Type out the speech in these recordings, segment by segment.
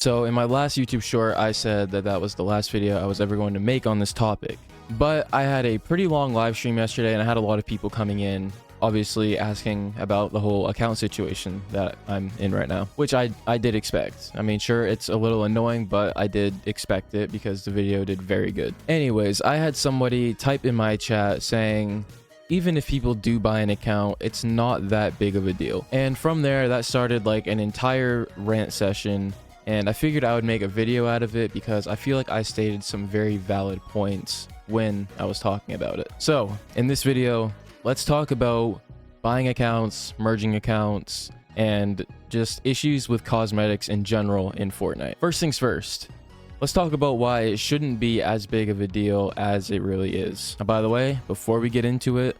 So in my last YouTube short, I said that that was the last video I was ever going to make on this topic. But I had a pretty long live stream yesterday and I had a lot of people coming in, obviously asking about the whole account situation that I'm in right now, which I did expect. I mean, sure, it's a little annoying, but I did expect it because the video did very good. Anyways, I had somebody type in my chat saying, even if people do buy an account, it's not that big of a deal. And from there, that started like an entire rant session. And I figured I would make a video out of it because I feel like I stated some very valid points when I was talking about it. So in this video, let's talk about buying accounts, merging accounts, and just issues with cosmetics in general in Fortnite. First things first, let's talk about why it shouldn't be as big of a deal as it really is. And by the way, before we get into it,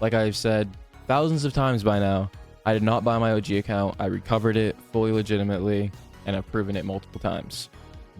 like I've said thousands of times by now, I did not buy my OG account. I recovered it fully legitimately, and I've proven it multiple times.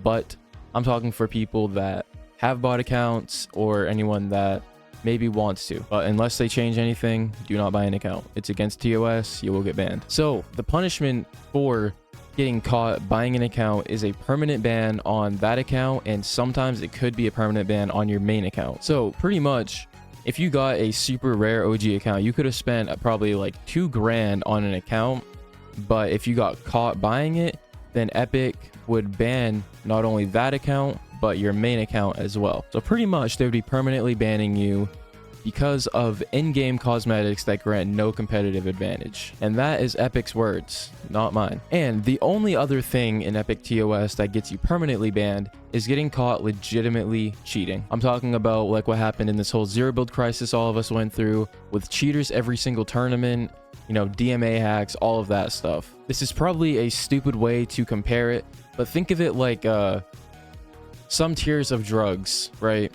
But I'm talking for people that have bought accounts or anyone that maybe wants to. But unless they change anything, do not buy an account. It's against TOS, you will get banned. So the punishment for getting caught buying an account is a permanent ban on that account, and sometimes it could be a permanent ban on your main account. So pretty much, if you got a super rare OG account, you could have spent probably like $2 grand on an account, but if you got caught buying it, then Epic would ban not only that account, but your main account as well. So pretty much they would be permanently banning you because of in-game cosmetics that grant no competitive advantage. And that is Epic's words, not mine. And the only other thing in Epic TOS that gets you permanently banned is getting caught legitimately cheating. I'm talking about like what happened in this whole zero build crisis all of us went through with cheaters every single tournament, you know, DMA hacks, all of that stuff. This is probably a stupid way to compare it, but think of it like some tiers of drugs, right?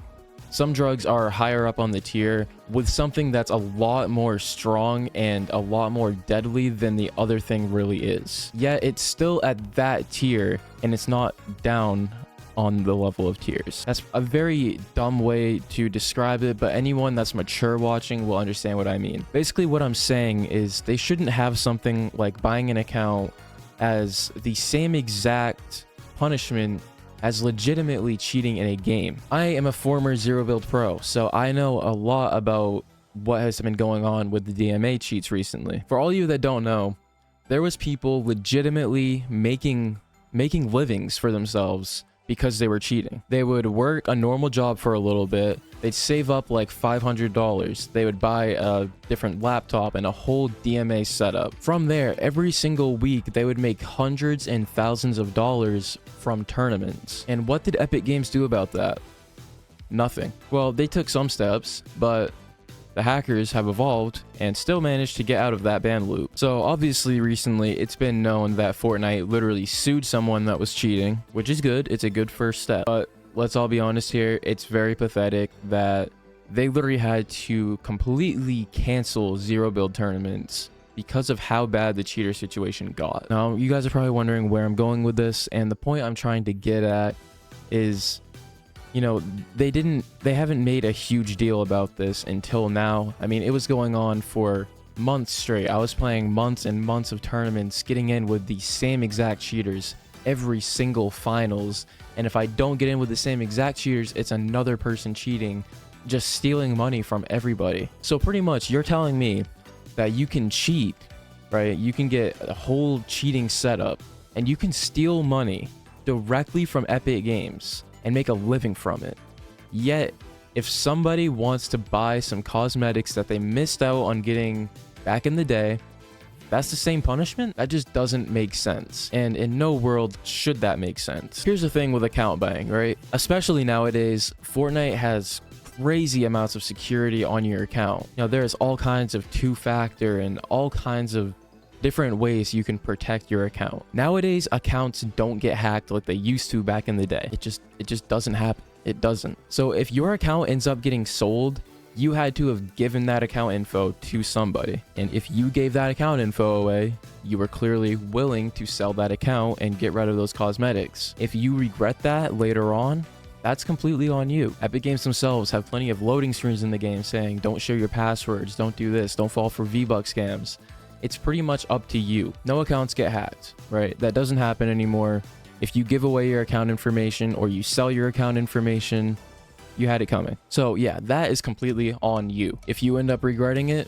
Some drugs are higher up on the tier with something that's a lot more strong and a lot more deadly than the other thing really is. Yet it's still at that tier and it's not down on the level of tiers. That's a very dumb way to describe it, but anyone that's mature watching will understand what I mean. Basically what I'm saying is they shouldn't have something like buying an account as the same exact punishment as legitimately cheating in a game. I am a former zero build pro, so I know a lot about what has been going on with the DMA cheats recently. For all of you that don't know, there was people legitimately making livings for themselves because they were cheating. They would work a normal job for a little bit. They'd save up like $500. They would buy a different laptop and a whole DMA setup. From there, every single week, they would make hundreds and thousands of dollars from tournaments. And what did Epic Games do about that? Nothing. Well, they took some steps, but the hackers have evolved and still managed to get out of that ban loop. So obviously recently it's been known that Fortnite literally sued someone that was cheating, which is good. It's a good first step. But let's all be honest here, it's very pathetic that they literally had to completely cancel zero build tournaments because of how bad the cheater situation got. Now, you guys are probably wondering where I'm going with this, and the point I'm trying to get at is, you know, they haven't made a huge deal about this until now. I mean, it was going on for months straight. I was playing months and months of tournaments, getting in with the same exact cheaters every single finals. And if I don't get in with the same exact cheaters, it's another person cheating, just stealing money from everybody. So pretty much you're telling me that you can cheat, right? You can get a whole cheating setup and you can steal money directly from Epic Games and make a living from it. Yet, if somebody wants to buy some cosmetics that they missed out on getting back in the day, that's the same punishment? That just doesn't make sense. And in no world should that make sense. Here's the thing with account buying, right? Especially nowadays, Fortnite has crazy amounts of security on your account. You know, there's all kinds of two-factor and all kinds of different ways you can protect your account. Nowadays, accounts don't get hacked like they used to back in the day. It just doesn't happen. It doesn't. So if your account ends up getting sold, you had to have given that account info to somebody. And if you gave that account info away, you were clearly willing to sell that account and get rid of those cosmetics. If you regret that later on, that's completely on you. Epic Games themselves have plenty of loading screens in the game saying, don't share your passwords, don't do this, don't fall for V-Buck scams. It's pretty much up to you. No accounts get hacked, right? That doesn't happen anymore. If you give away your account information or you sell your account information, you had it coming. So yeah, that is completely on you. If you end up regretting it,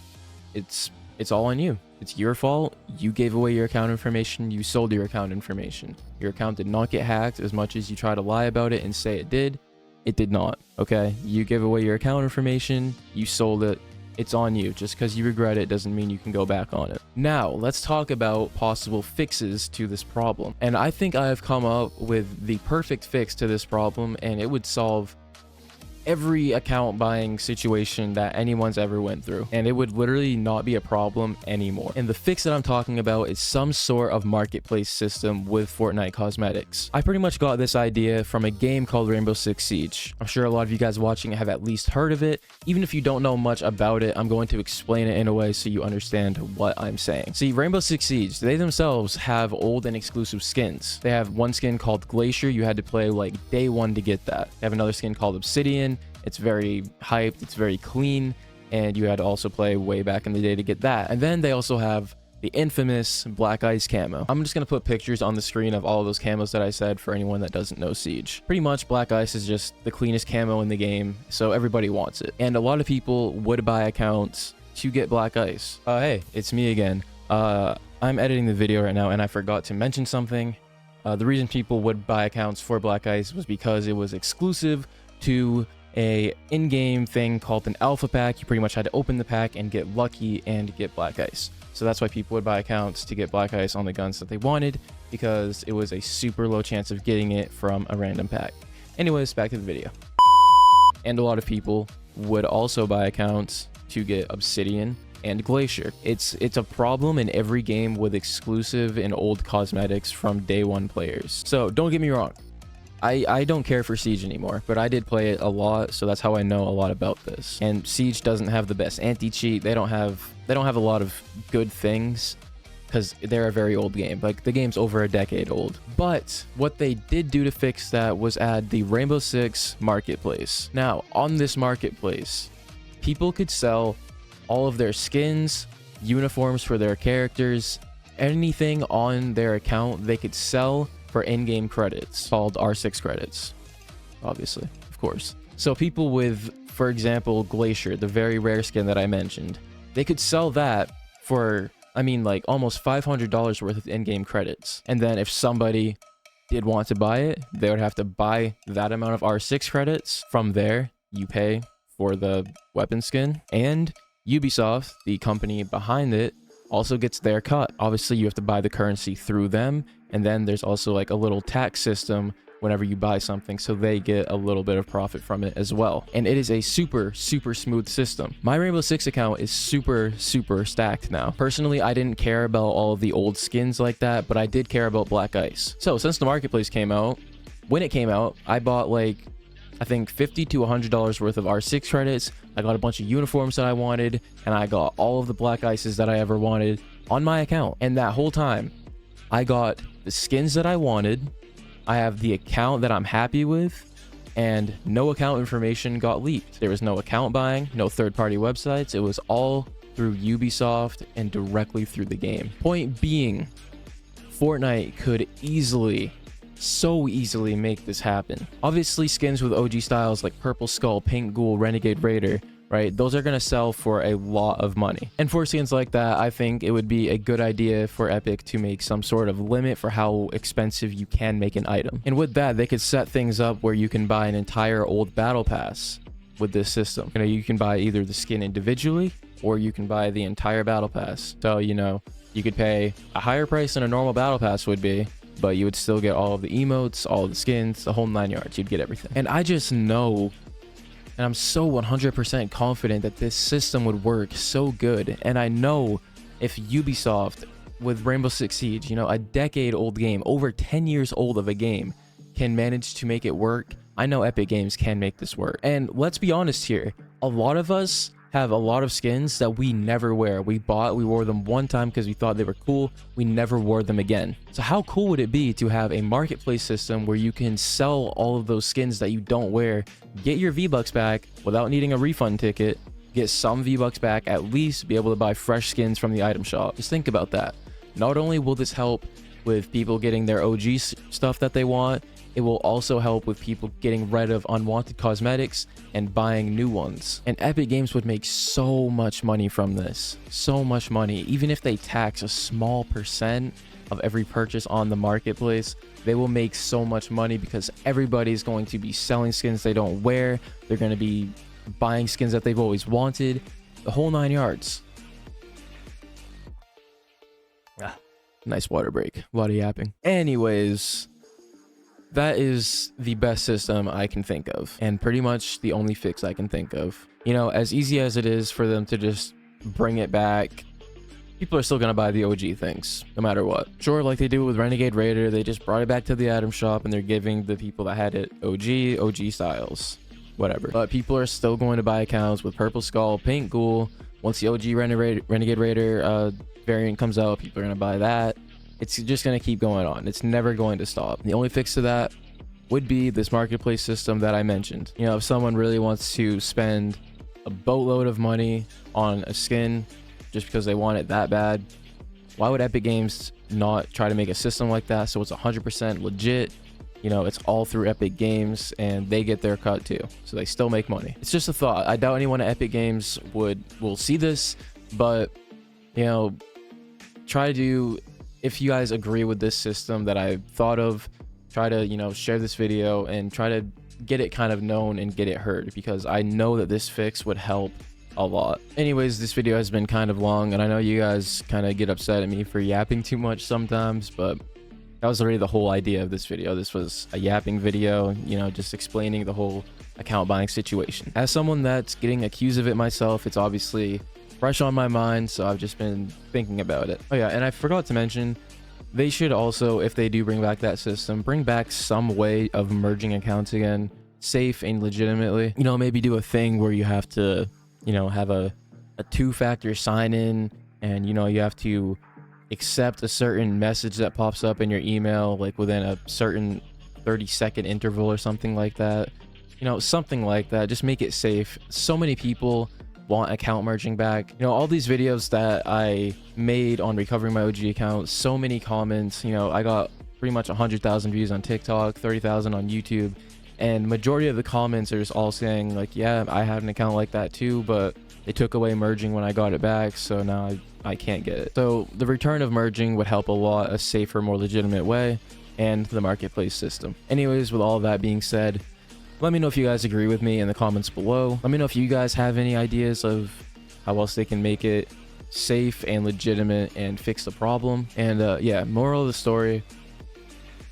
it's all on you. It's your fault. You gave away your account information. You sold your account information. Your account did not get hacked. As much as you try to lie about it and say it did not. Okay, you gave away your account information. You sold it. It's on you. Just because you regret it doesn't mean you can go back on it. Now, let's talk about possible fixes to this problem. And I think I have come up with the perfect fix to this problem, and it would solve every account buying situation that anyone's ever went through, and it would literally not be a problem anymore. And the fix that I'm talking about is some sort of marketplace system with Fortnite cosmetics. I pretty much got this idea from a game called Rainbow Six Siege. I'm sure a lot of you guys watching have at least heard of it. Even if you don't know much about it, I'm going to explain it in a way so you understand what I'm saying. See, Rainbow Six Siege, they themselves have old and exclusive skins. They have one skin called Glacier. You had to play like day one to get that. They have another skin called Obsidian. It's very hyped, it's very clean, and you had to also play way back in the day to get that. And then they also have the infamous Black Ice camo. I'm just going to put pictures on the screen of all of those camos that I said for anyone that doesn't know Siege. Pretty much Black Ice is just the cleanest camo in the game, so everybody wants it. And a lot of people would buy accounts to get Black Ice. Hey, it's me again. I'm editing the video right now, and I forgot to mention something. The reason people would buy accounts for Black Ice was because it was exclusive to a in-game thing called an alpha pack. You pretty much had to open the pack and get lucky and get Black Ice. So that's why people would buy accounts to get Black Ice on the guns that they wanted, because it was a super low chance of getting it from a random pack. Anyways, back to the video. And a lot of people would also buy accounts to get Obsidian and Glacier. It's a problem in every game with exclusive and old cosmetics from day one players. So don't get me wrong, I don't care for Siege anymore, but I did play it a lot, so that's how I know a lot about this. And Siege doesn't have the best anti-cheat. They don't have a lot of good things because they're a very old game. Like, the game's over a decade old. But what they did do to fix that was add the Rainbow Six marketplace. Now, on this marketplace, people could sell all of their skins, uniforms for their characters, anything on their account they could sell for in-game credits, called R6 credits, obviously, of course. So people with, for example, Glacier, the very rare skin that I mentioned, they could sell that for, I mean, like almost $500 worth of in-game credits. And then if somebody did want to buy it, they would have to buy that amount of R6 credits. From there, you pay for the weapon skin, and Ubisoft, the company behind it, also gets their cut. Obviously, you have to buy the currency through them, and then there's also like a little tax system whenever you buy something, so they get a little bit of profit from it as well. And it is a super smooth system. My Rainbow Six account is super stacked now. Personally, I didn't care about all of the old skins like that, but I did care about Black Ice. So since the marketplace came out, when it came out, I bought like, I think $50 to $100 worth of R6 credits. I got a bunch of uniforms that I wanted, and I got all of the Black Ices that I ever wanted on my account. And that whole time, I got the skins that I wanted. I have the account that I'm happy with, and no account information got leaked. There was no account buying, no third-party websites. It was all through Ubisoft and directly through the game. Point being, Fortnite could so easily make this happen. Obviously, skins with OG styles like Purple Skull, Pink Ghoul, Renegade Raider, right? Those are going to sell for a lot of money. And for skins like that, I think it would be a good idea for Epic to make some sort of limit for how expensive you can make an item. And with that, they could set things up where you can buy an entire old battle pass with this system. You can buy either the skin individually, or you can buy the entire battle pass. So, you could pay a higher price than a normal battle pass would be, but you would still get all of the emotes, all of the skins, the whole 9 yards. You'd get everything. And I just know, and I'm so 100% confident that this system would work so good. And I know if Ubisoft, with Rainbow Six Siege, a decade-old game, over 10 years old of a game, can manage to make it work, I know Epic Games can make this work. And let's be honest here, a lot of us have a lot of skins that we never wear. We wore them one time because we thought they were cool. We never wore them again. So how cool would it be to have a marketplace system where you can sell all of those skins that you don't wear, get your V-Bucks back without needing a refund ticket, get some V-Bucks back, at least be able to buy fresh skins from the item shop? Just think about that. Not only will this help with people getting their OG stuff that they want. It will also help with people getting rid of unwanted cosmetics and buying new ones. And Epic Games would make so much money from this. So much money. Even if they tax a small percent of every purchase on the marketplace, they will make so much money because everybody's going to be selling skins they don't wear. They're going to be buying skins that they've always wanted. The whole 9 yards. Nice water break. A lot of yapping. Anyways, that is the best system I can think of, and pretty much the only fix I can think of. You know, as easy as it is for them to just bring it back, people are still gonna buy the OG things, no matter what. Sure, like they do with Renegade Raider, they just brought it back to the item shop and they're giving the people that had it OG styles, whatever. But people are still going to buy accounts with Purple Skull, Pink Ghoul. Once the OG Renegade Raider variant comes out, people are gonna buy that. It's just gonna keep going on. It's never going to stop. The only fix to that would be this marketplace system that I mentioned. You know, if someone really wants to spend a boatload of money on a skin just because they want it that bad, why would Epic Games not try to make a system like that so it's 100% legit? You know, it's all through Epic Games and they get their cut too, so they still make money. It's just a thought. I doubt anyone at Epic Games will see this, but you know, try to, if you guys agree with this system that I thought of, try to, you know, share this video and try to get it kind of known and get it heard, because I know that this fix would help a lot. Anyways, this video has been kind of long and I know you guys kind of get upset at me for yapping too much sometimes, but that was already the whole idea of this video. This was a yapping video, you know, just explaining the whole account buying situation. As someone that's getting accused of it myself, it's obviously fresh on my mind, so I've just been thinking about it. Oh yeah, and I forgot to mention, they should also, if they do bring back that system, bring back some way of merging accounts again, safe and legitimately. You know, maybe do a thing where you have to, you know, have a two-factor sign-in, and you know, you have to accept a certain message that pops up in your email like within a certain 30-second interval or something like that. You know, something like that. Just make it safe. So many people want account merging back. You know, all these videos that I made on recovering my OG account, so many comments. You know, I got pretty much 100,000 views on TikTok, 30,000 on YouTube, and majority of the comments are just all saying like, yeah, I had an account like that too, but they took away merging when I got it back, so now I can't get it. So the return of merging would help a lot, a safer, more legitimate way, and the marketplace system. Anyways, with all of that being said, let me know if you guys agree with me in the comments below. Let me know if you guys have any ideas of how else they can make it safe and legitimate and fix the problem. And yeah, moral of the story,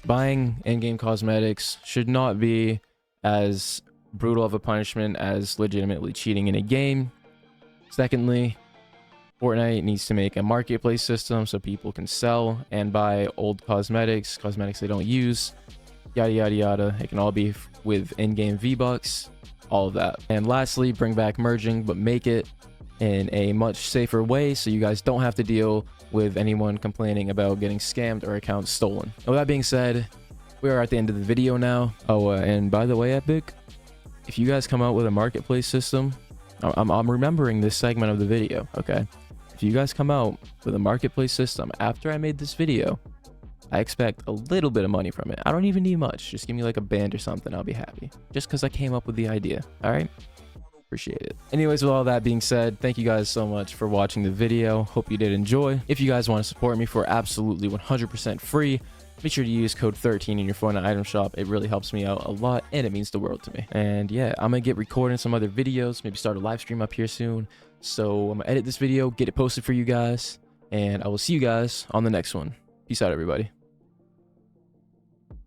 buying in-game cosmetics should not be as brutal of a punishment as legitimately cheating in a game. Secondly, Fortnite needs to make a marketplace system so people can sell and buy old cosmetics they don't use, yada yada yada. It can all be with in-game V-Bucks, all of that. And lastly, bring back merging, but make it in a much safer way so you guys don't have to deal with anyone complaining about getting scammed or accounts stolen. With that being said, we are at the end of the video now. Oh, and by the way, Epic, if you guys come out with a marketplace system, I'm remembering this segment of the video, okay? If you guys come out with a marketplace system after I made this video, I expect a little bit of money from it. I don't even need much. Just give me like a band or something. I'll be happy. Just because I came up with the idea. All right? Appreciate it. Anyways, with all that being said, thank you guys so much for watching the video. Hope you did enjoy. If you guys want to support me for absolutely 100% free, make sure to use code 13 in your Fortnite item shop. It really helps me out a lot and it means the world to me. And yeah, I'm gonna get recording some other videos, maybe start a live stream up here soon. So I'm gonna edit this video, get it posted for you guys, and I will see you guys on the next one. Peace out, everybody.